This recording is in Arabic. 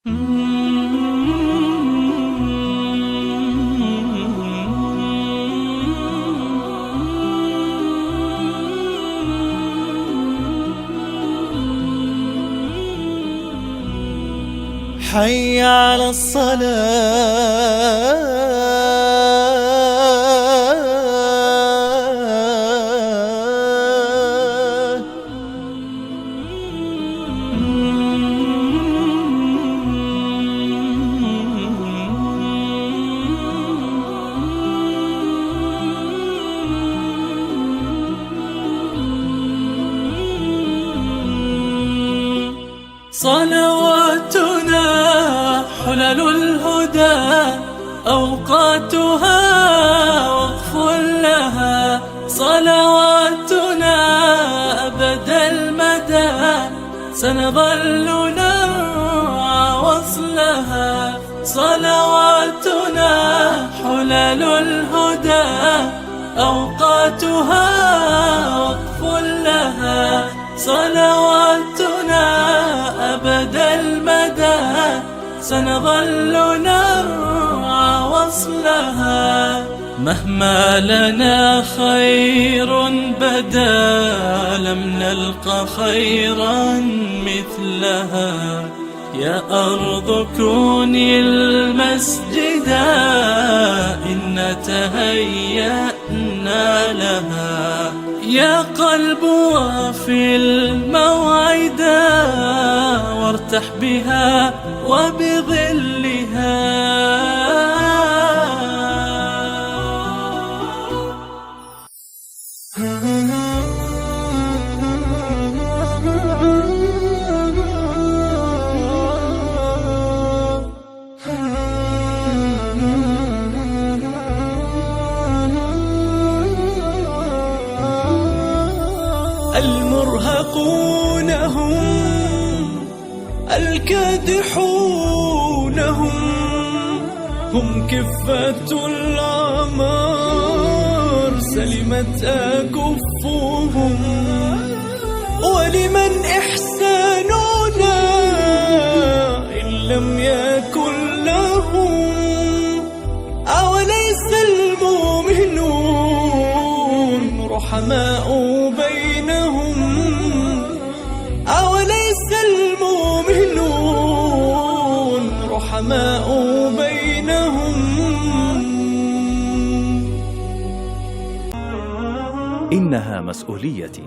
حي على الصلاة. صلواتنا حلل الهدى، أوقاتها وقف لها. صلواتنا أبد المدى، سنظل نرعى وصلها. صلواتنا حلل الهدى، أوقاتها وقف لها. صلواتنا أبد المدى، سنظل نرعى وصلها. مهما لنا خير بدا، لم نلق خيرا مثلها. يا أرض كوني المسجدا، إن تهيأنا لها. يا قلب وفي الموعدا، وارتح بها وبظلها. المرهقون هم الكادحون، هم كفة العمار سلمت أكفهم. ولمن إحساننا إن لم يكن لهم؟ أوليس المؤمنون رحماء بينهم؟ أوليس المؤمنون رحماء بينهم؟ إنها مسؤوليتي.